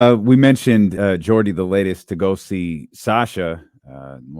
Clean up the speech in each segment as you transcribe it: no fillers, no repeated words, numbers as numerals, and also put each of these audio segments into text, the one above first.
We mentioned Jordy, the latest to go see Sasha.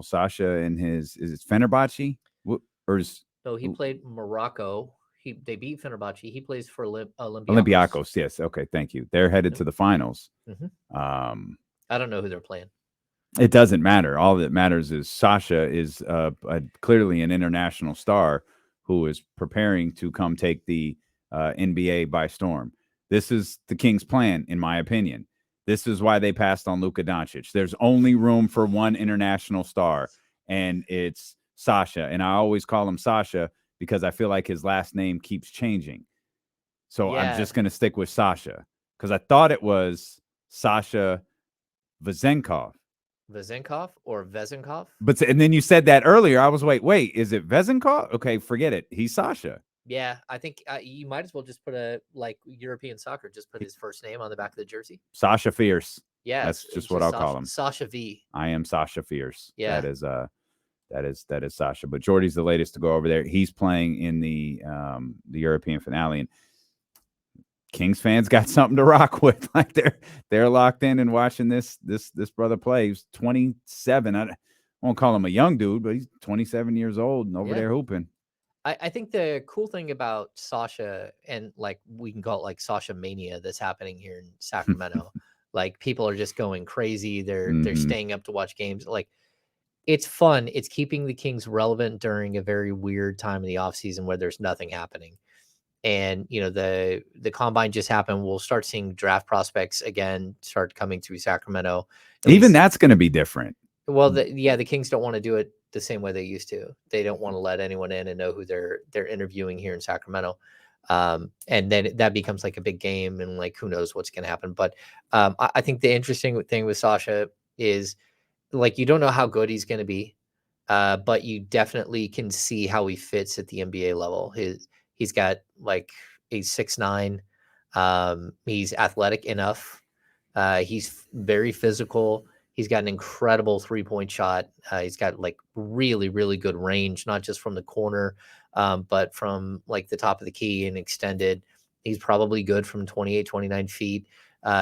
Sasha and is it Fenerbahce? Or is No, he played Morocco. They beat Fenerbahce. He plays for Olympiacos. Olympiacos? Yes. Okay. Thank you. They're headed Yep. to the finals. Hmm. Um, I don't know who they're playing. it doesn't matter. All that matters is Sasha is clearly an international star who is preparing to come take the NBA by storm. This is the Kings' plan, in my opinion. This is why they passed on Luka Doncic. There's only room for one international star, and it's Sasha. And I always call him Sasha because I feel like his last name keeps changing. So I'm Yeah, just going to stick with Sasha because I thought it was Sasha Vazenkov. Vezenkov or Vezenkov. But and then you said that earlier. I was wait, is it Vezenkov? Okay, forget it. He's Sasha. Yeah, I think you might as well just put a like European soccer. Just put his first name on the back of the jersey. Sasha Fierce. That's Yes, just what just I'll call him. Sasha V. I am Sasha Fierce. Yeah, That is Sasha. But Jordy's the latest to go over there. He's playing in the European finale, and Kings fans got something to rock with. Like they're locked in and watching this brother play. He's 27. I won't call him a young dude, but he's 27 years old and over yeah. there hooping. I think the cool thing about Sasha, and like we can call it like Sasha mania that's happening here in Sacramento. Like people are just going crazy. They're Mm-hmm. staying up to watch games. Like it's fun. It's keeping the Kings relevant during a very weird time in the offseason where there's nothing happening. And the combine just happened. We'll start seeing draft prospects again start coming through Sacramento. At Even least, that's going to be different. well, the Kings don't want to do it the same way they used to. They don't want to let anyone in and know who they're interviewing here in Sacramento. And then that becomes like a big game, and like who knows what's going to happen. But I think the interesting thing with Sasha is like you don't know how good he's going to be, but you definitely can see how he fits at the NBA level. He's got like he's 6'9". He's athletic enough. He's very physical. He's got an incredible 3-point shot. He's got like really, really good range, not just from the corner, but from like the top of the key and extended. He's probably good from 28, 29 feet.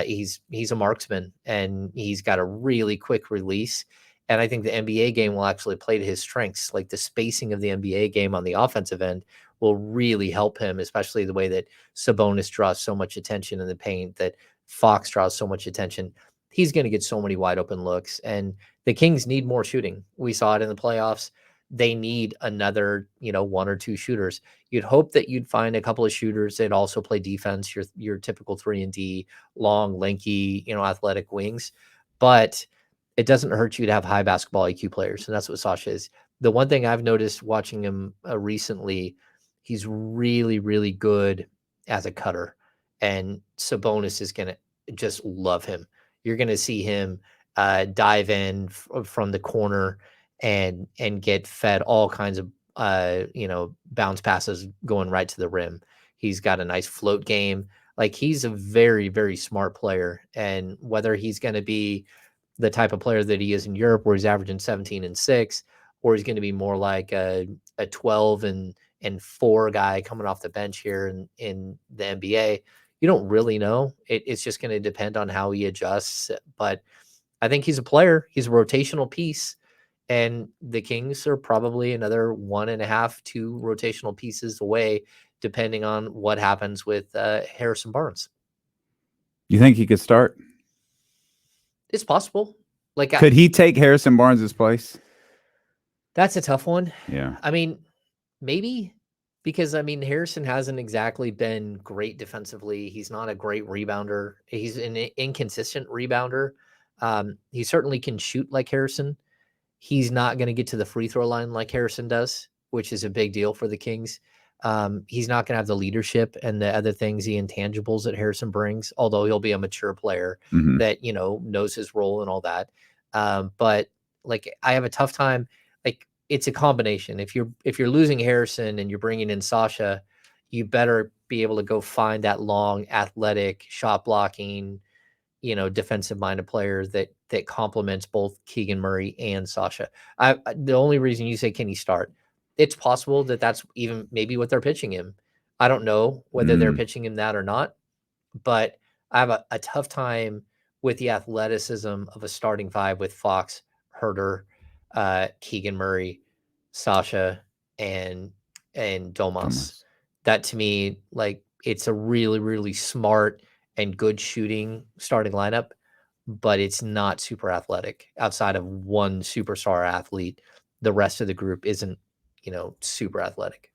He's a marksman, and he's got a really quick release. And I think the NBA game will actually play to his strengths. Like the spacing of the NBA game on the offensive end will really help him, especially the way that Sabonis draws so much attention in the paint, that Fox draws so much attention. He's going to get so many wide open looks, and the Kings need more shooting. We saw it in the playoffs. They need another, one or two shooters. You'd hope that you'd find a couple of shooters that also play defense, your typical 3-and-D, long, lanky, athletic wings. But it doesn't hurt you to have high basketball IQ players, and that's what Sasha is. The one thing I've noticed watching him recently, he's really, really good as a cutter, and Sabonis is going to just love him. You're going to see him dive in from the corner and get fed all kinds of bounce passes going right to the rim. He's got a nice float game. Like he's a very, very smart player, and whether he's going to be the type of player that he is in Europe, where he's averaging 17 and 6, or he's going to be more like a 12 and 4 guy coming off the bench here in the NBA. You don't really know. It's just going to depend on how he adjusts. But I think he's a player. He's a rotational piece. And the Kings are probably another 1.5, 2 rotational pieces away, depending on what happens with Harrison Barnes. You think he could start? It's possible. Like Could he take Harrison Barnes's place? That's a tough one. Yeah. I mean, maybe, because I mean Harrison hasn't exactly been great defensively. He's not a great rebounder. He's an inconsistent rebounder. He certainly can shoot like Harrison. He's not going to get to the free throw line like Harrison does, which is a big deal for the Kings. He's not going to have the leadership and the other things, the intangibles that Harrison brings, although he'll be a mature player Mm-hmm. that, knows his role and all that. But like, I have a tough time. Like, it's a combination. If you're losing Harrison and you're bringing in Sasha, you better be able to go find that long, athletic, shot blocking, defensive minded player that complements both Keegan Murray and Sasha. The only reason you say, can he start? It's possible that that's even maybe what they're pitching him. I don't know whether they're pitching him that or not, but I have a tough time with the athleticism of a starting five with Fox, Herter, Keegan Murray, Sasha, and Domas. Thomas. That to me, like, it's a really, really smart and good shooting starting lineup, but it's not super athletic. Outside of one superstar athlete, the rest of the group isn't, super athletic.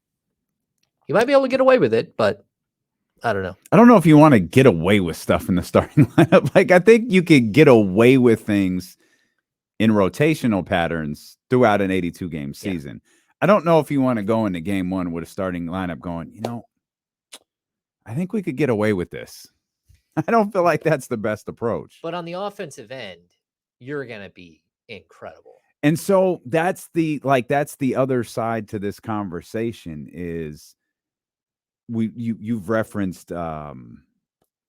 You might be able to get away with it, but I don't know. I don't know if you want to get away with stuff in the starting lineup. Like, I think you could get away with things in rotational patterns throughout an 82 game season. I don't know if you want to go into game one with a starting lineup going, I think we could get away with this. I don't feel like that's the best approach. But on the offensive end, you're going to be incredible. And so that's the other side to this conversation is you've referenced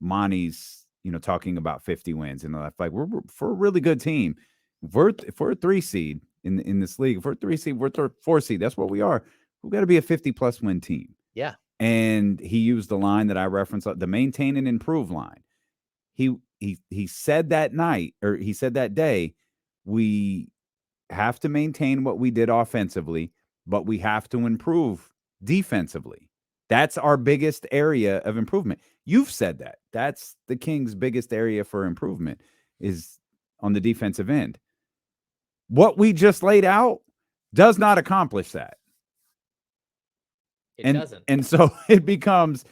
Monty's, talking about 50 wins and like we're for a really good team. If we're a 3 seed in this league, if we're a 3 seed, we're a 4 seed. That's what we are. We've got to be a 50+ win team. Yeah. And he used the line that I referenced, the maintain and improve line. He said that night, or he said that day, we have to maintain what we did offensively, but we have to improve defensively. That's our biggest area of improvement. You've said that. That's the Kings' biggest area for improvement is on the defensive end. What we just laid out does not accomplish that. It doesn't. And so it becomes,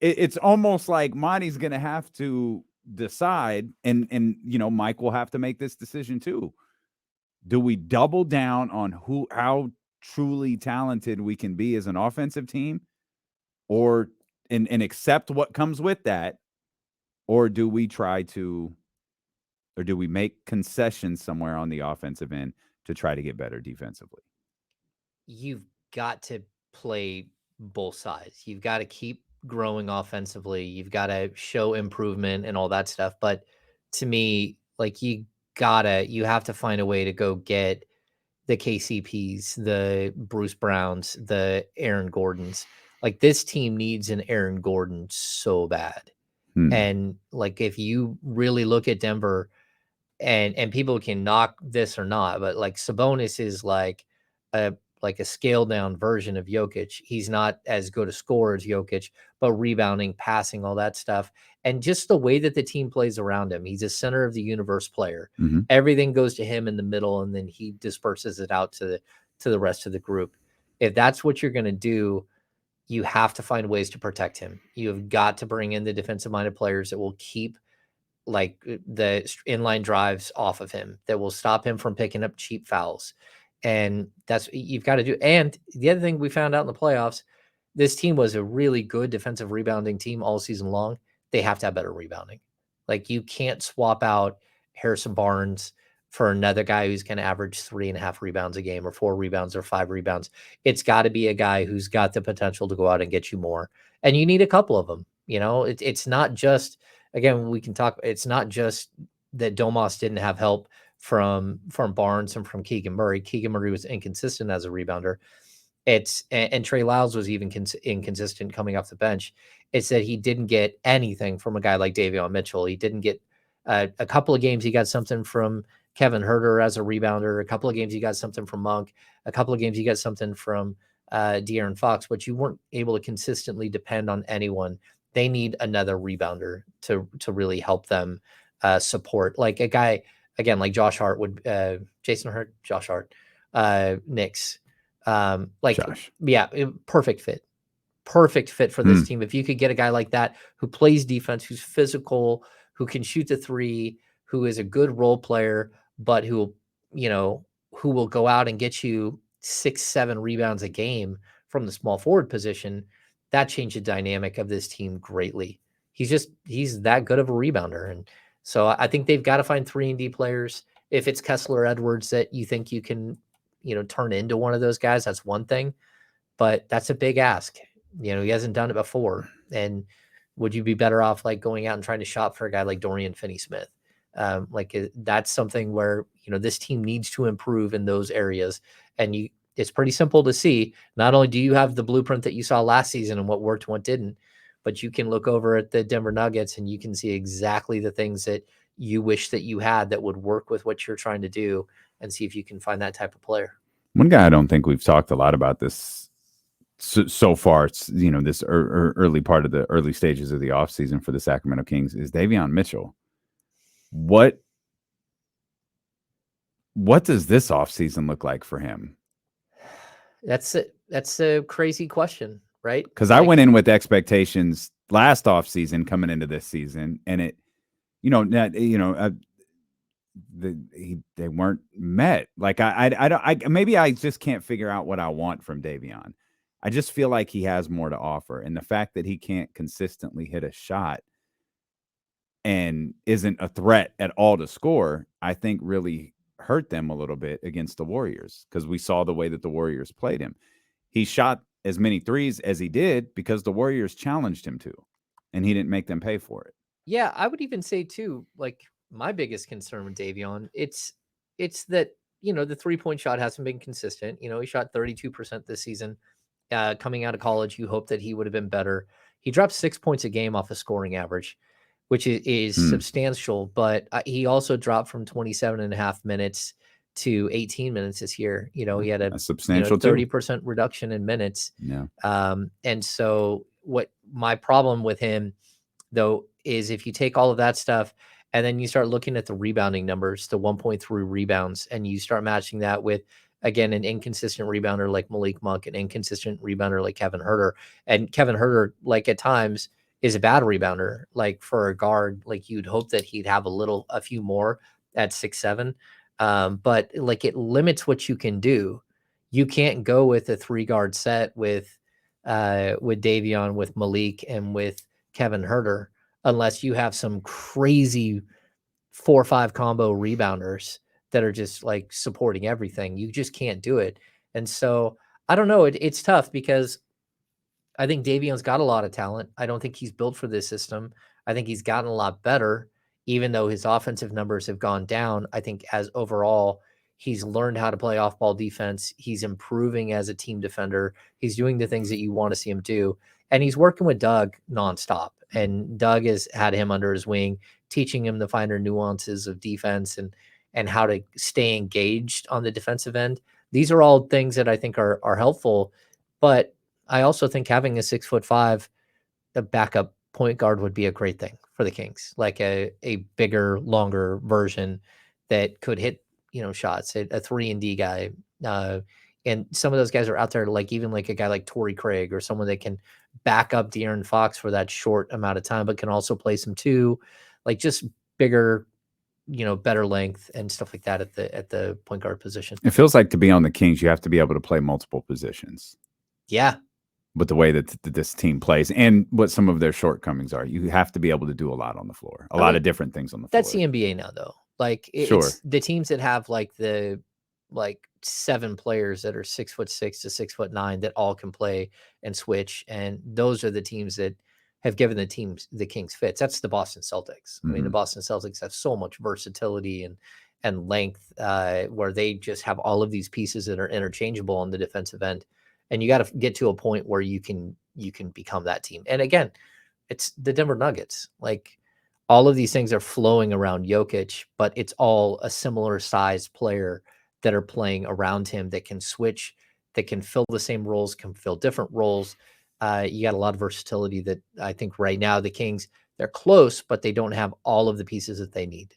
it's almost like Monty's going to have to decide, and Mike will have to make this decision too. Do we double down on how truly talented we can be as an offensive team, or and accept what comes with that, or do we make concessions somewhere on the offensive end to try to get better defensively? You've got to play both sides. You've got to keep growing offensively. You've got to show improvement and all that stuff. But to me, like, you have to find a way to go get the KCPs, the Bruce Browns, the Aaron Gordons. Like, this team needs an Aaron Gordon so bad. And like, if you really look at Denver, and people can knock this or not, but like, Sabonis is like a scaled down version of Jokic. He's not as good a scorer as Jokic, but rebounding, passing, all that stuff. And just the way that the team plays around him, he's a center of the universe player. Mm-hmm. Everything goes to him in the middle, and then he disperses it out to the rest of the group. If that's what you're going to do, you have to find ways to protect him. You have got to bring in the defensive minded players that will keep like the inline drives off of him, that will stop him from picking up cheap fouls. And that's what you've got to do. And the other thing we found out in the playoffs, this team was a really good defensive rebounding team all season long. They have to have better rebounding. Like, you can't swap out Harrison Barnes for another guy who's going to average 3.5 rebounds a game, or 4 rebounds, or 5 rebounds. It's got to be a guy who's got the potential to go out and get you more. And you need a couple of them. It's not just, again, we can talk, it's not just that Domas didn't have help from Barnes and from Keegan Murray. Keegan Murray was inconsistent as a rebounder. And Trey Lyles was even inconsistent coming off the bench. It's that he didn't get anything from a guy like Davion Mitchell. He didn't get a couple of games. He got something from Kevin Herter as a rebounder. A couple of games he got something from Monk. A couple of games he got something from De'Aaron Fox. But you weren't able to consistently depend on anyone. They need another rebounder to really help them support, like a guy, again, like Josh Hart would, Jason Hart, Josh Hart, Knicks. Like, Josh. Yeah, perfect fit for this team. If you could get a guy like that who plays defense, who's physical, who can shoot the three, who is a good role player, but who will go out and get you 6-7 rebounds a game from the small forward position, that changed the dynamic of this team greatly. He's that good of a rebounder. And so I think they've got to find 3-and-D players. If it's Kessler Edwards that you think you can, turn into one of those guys, that's one thing, but that's a big ask. He hasn't done it before. And would you be better off like going out and trying to shop for a guy like Dorian Finney-Smith? That's something where, this team needs to improve in those areas. And it's pretty simple to see. Not only do you have the blueprint that you saw last season and what worked and what didn't, but you can look over at the Denver Nuggets and you can see exactly the things that you wish that you had that would work with what you're trying to do, and see if you can find that type of player. One guy I don't think we've talked a lot about this so far, it's this early part of the early stages of the offseason for the Sacramento Kings is Davion Mitchell. What does this offseason look like for him? That's a crazy question, right? Because I went in with expectations last offseason coming into this season, and it, they weren't met. Like I maybe I just can't figure out what I want from Davion. I just feel like he has more to offer, and the fact that he can't consistently hit a shot and isn't a threat at all to score, I think really hurt them a little bit against the Warriors, because we saw the way that the Warriors played him. He shot as many threes as he did because the Warriors challenged him to, and he didn't make them pay for it. Yeah, I would even say too, like my biggest concern with Davion, it's that, the 3-point shot hasn't been consistent. He shot 32% this season. Coming out of college, you hope that he would have been better. He dropped 6 points a game off a scoring average, which is substantial, but he also dropped from 27.5 minutes to 18 minutes this year. He had a substantial 30% reduction in minutes. Yeah. And so what my problem with him, though, is if you take all of that stuff and then you start looking at the rebounding numbers, the 1.3 rebounds, and you start matching that with, again, an inconsistent rebounder like Malik Monk, an inconsistent rebounder like Kevin Huerter. And Kevin Huerter, like at times, is a bad rebounder. Like for a guard, like you'd hope that he'd have a few more at 6'7". But like it limits what you can do. You can't go with a 3-guard set with Davion, with Malik, and with Kevin Huerter unless you have some crazy 4-5 combo rebounders that are just like supporting everything. You just can't do it. And so I don't know. It's tough because I think Davion's got a lot of talent. I don't think he's built for this system. I think he's gotten a lot better, even though his offensive numbers have gone down. I think as overall, he's learned how to play off-ball defense. He's improving as a team defender. He's doing the things that you want to see him do. And he's working with Doug nonstop. And Doug has had him under his wing, teaching him the finer nuances of defense and how to stay engaged on the defensive end. These are all things that I think are helpful. But I also think having a 6'5", the backup point guard would be a great thing for the Kings, like a bigger, longer version that could hit, shots, a 3-and-D guy. And some of those guys are out there, like even like a guy like Torrey Craig or someone that can back up De'Aaron Fox for that short amount of time, but can also play some too, like just bigger, better length and stuff like that at the point guard position. It feels like to be on the Kings, you have to be able to play multiple positions. Yeah. With the way that this team plays and what some of their shortcomings are, you have to be able to do a lot on the floor, a lot of different things on the floor. That's the NBA now, though. Like sure. It's the teams that have like 7 players that are 6'6" to 6'9" that all can play and switch, and those are the teams that have given the Kings fits. That's the Boston Celtics. I mean, the Boston Celtics have so much versatility and length, where they just have all of these pieces that are interchangeable on the defensive end. And you got to get to a point where you can become that team. And again, it's the Denver Nuggets. Like all of these things are flowing around Jokic, but it's all a similar size player that are playing around him that can switch, that can fill the same roles, can fill different roles. You got a lot of versatility that I think right now the Kings, they're close, but they don't have all of the pieces that they need.